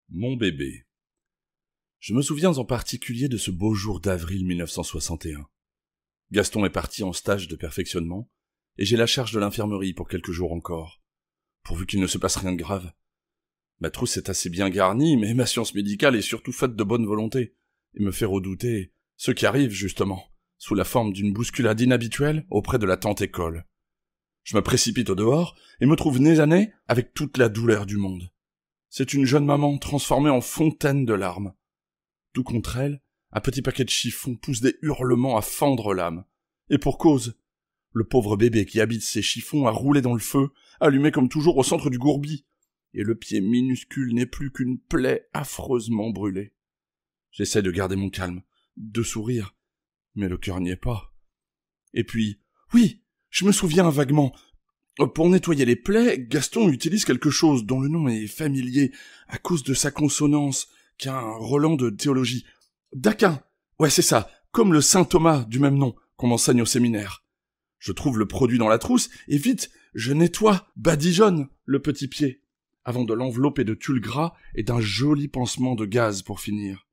Mon bébé. Je me souviens en particulier de ce beau jour d'avril 1961. Gaston est parti en stage de perfectionnement, et j'ai la charge de l'infirmerie pour quelques jours encore, pourvu qu'il ne se passe rien de grave. Ma trousse est assez bien garnie, mais ma science médicale est surtout faite de bonne volonté, et me fait redouter ce qui arrive, justement, sous la forme d'une bousculade inhabituelle auprès de la tante école. Je me précipite au dehors, et me trouve nez à nez avec toute la douleur du monde. C'est une jeune maman transformée en fontaine de larmes. Tout contre elle, un petit paquet de chiffons pousse des hurlements à fendre l'âme. Et pour cause, le pauvre bébé qui habite ces chiffons a roulé dans le feu, allumé comme toujours au centre du gourbi, et le pied minuscule n'est plus qu'une plaie affreusement brûlée. J'essaie de garder mon calme, de sourire, mais le cœur n'y est pas. Et puis, oui, je me souviens vaguement. Pour nettoyer les plaies, Gaston utilise quelque chose dont le nom est familier, à cause de sa consonance, qu'un Roland de théologie. D'Aquin. Ouais, c'est ça, comme le saint Thomas du même nom, qu'on enseigne au séminaire. Je trouve le produit dans la trousse, et vite, je nettoie, badigeonne, le petit pied, avant de l'envelopper de tulle gras et d'un joli pansement de gaz pour finir.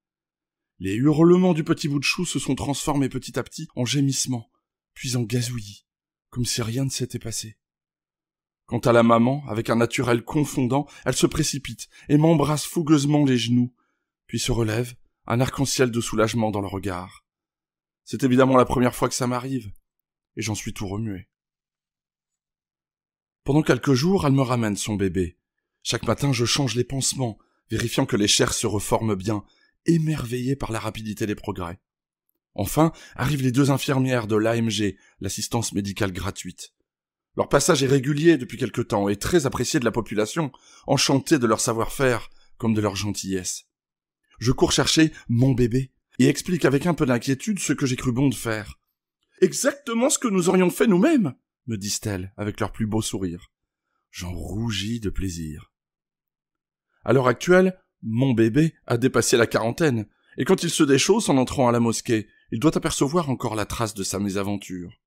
Les hurlements du petit bout de chou se sont transformés petit à petit en gémissements, puis en gazouillis, comme si rien ne s'était passé. Quant à la maman, avec un naturel confondant, elle se précipite et m'embrasse fougueusement les genoux, puis se relève, un arc-en-ciel de soulagement dans le regard. C'est évidemment la première fois que ça m'arrive, et j'en suis tout remué. Pendant quelques jours, elle me ramène son bébé. Chaque matin, je change les pansements, vérifiant que les chairs se reforment bien, émerveillé par la rapidité des progrès. Enfin, arrivent les 2 infirmières de l'AMG, l'assistance médicale gratuite. Leur passage est régulier depuis quelque temps et très apprécié de la population, enchantée de leur savoir-faire comme de leur gentillesse. Je cours chercher mon bébé et explique avec un peu d'inquiétude ce que j'ai cru bon de faire. « Exactement ce que nous aurions fait nous-mêmes !» me disent-elles avec leur plus beau sourire. J'en rougis de plaisir. À l'heure actuelle, mon bébé a dépassé la quarantaine, et quand il se déchausse en entrant à la mosquée, il doit apercevoir encore la trace de sa mésaventure.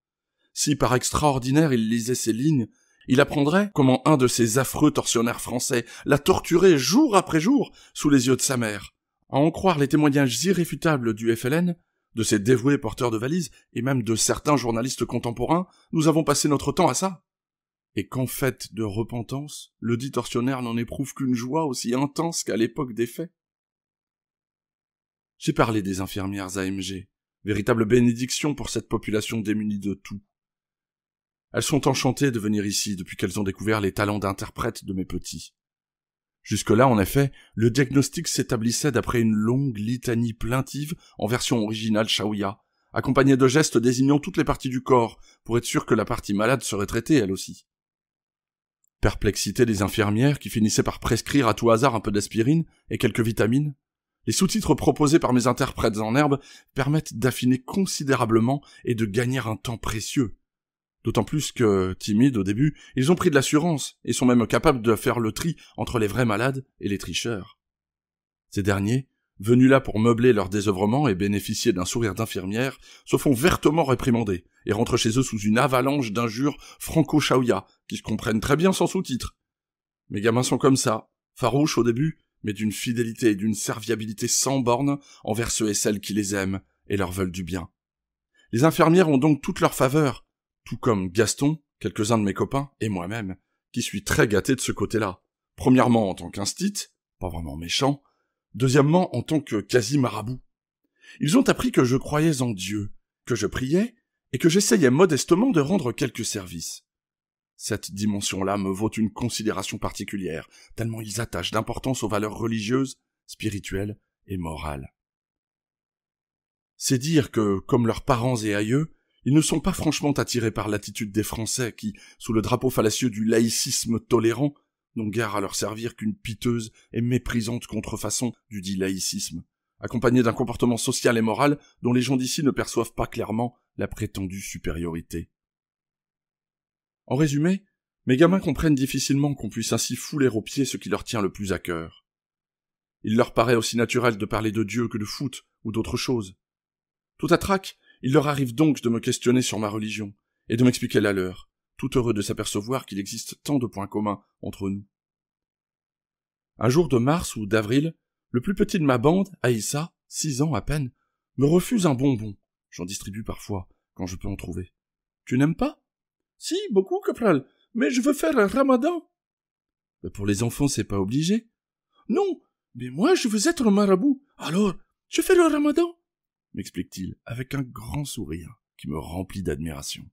Si par extraordinaire il lisait ces lignes, il apprendrait comment un de ces affreux tortionnaires français l'a torturé jour après jour sous les yeux de sa mère. À en croire les témoignages irréfutables du FLN, de ses dévoués porteurs de valises, et même de certains journalistes contemporains, nous avons passé notre temps à ça. Et qu'en fait de repentance, le dit tortionnaire n'en éprouve qu'une joie aussi intense qu'à l'époque des faits. J'ai parlé des infirmières AMG, véritable bénédiction pour cette population démunie de tout. Elles sont enchantées de venir ici depuis qu'elles ont découvert les talents d'interprète de mes petits. Jusque-là, en effet, le diagnostic s'établissait d'après une longue litanie plaintive en version originale Shaoya, accompagnée de gestes désignant toutes les parties du corps, pour être sûr que la partie malade serait traitée elle aussi. Perplexité des infirmières qui finissaient par prescrire à tout hasard un peu d'aspirine et quelques vitamines, les sous-titres proposés par mes interprètes en herbe permettent d'affiner considérablement et de gagner un temps précieux. D'autant plus que, timides au début, ils ont pris de l'assurance et sont même capables de faire le tri entre les vrais malades et les tricheurs. Ces derniers, venus là pour meubler leur désœuvrement et bénéficier d'un sourire d'infirmière, se font vertement réprimander et rentrent chez eux sous une avalanche d'injures franco-shaoya qui se comprennent très bien sans sous-titres. Mes gamins sont comme ça, farouches au début, mais d'une fidélité et d'une serviabilité sans bornes envers ceux et celles qui les aiment et leur veulent du bien. Les infirmières ont donc toutes leurs faveurs, tout comme Gaston, quelques-uns de mes copains, et moi-même, qui suis très gâté de ce côté-là. Premièrement en tant qu'instit, pas vraiment méchant, deuxièmement en tant que quasi-marabout. Ils ont appris que je croyais en Dieu, que je priais, et que j'essayais modestement de rendre quelques services. Cette dimension-là me vaut une considération particulière, tellement ils attachent d'importance aux valeurs religieuses, spirituelles et morales. C'est dire que, comme leurs parents et aïeux, ils ne sont pas franchement attirés par l'attitude des Français qui, sous le drapeau fallacieux du laïcisme tolérant, n'ont guère à leur servir qu'une piteuse et méprisante contrefaçon du dit laïcisme, accompagnée d'un comportement social et moral dont les gens d'ici ne perçoivent pas clairement la prétendue supériorité. En résumé, mes gamins comprennent difficilement qu'on puisse ainsi fouler aux pieds ce qui leur tient le plus à cœur. Il leur paraît aussi naturel de parler de Dieu que de foot ou d'autre chose. Tout à trac, il leur arrive donc de me questionner sur ma religion, et de m'expliquer la leur, tout heureux de s'apercevoir qu'il existe tant de points communs entre nous. Un jour de mars ou d'avril, le plus petit de ma bande, Aïssa, 6 ans à peine, me refuse un bonbon. J'en distribue parfois, quand je peux en trouver. Tu n'aimes pas? Si, beaucoup, Capral, mais je veux faire un ramadan. Pour les enfants, c'est pas obligé. Non, mais moi je veux être un marabout, alors je fais le ramadan, m'explique-t-il avec un grand sourire qui me remplit d'admiration.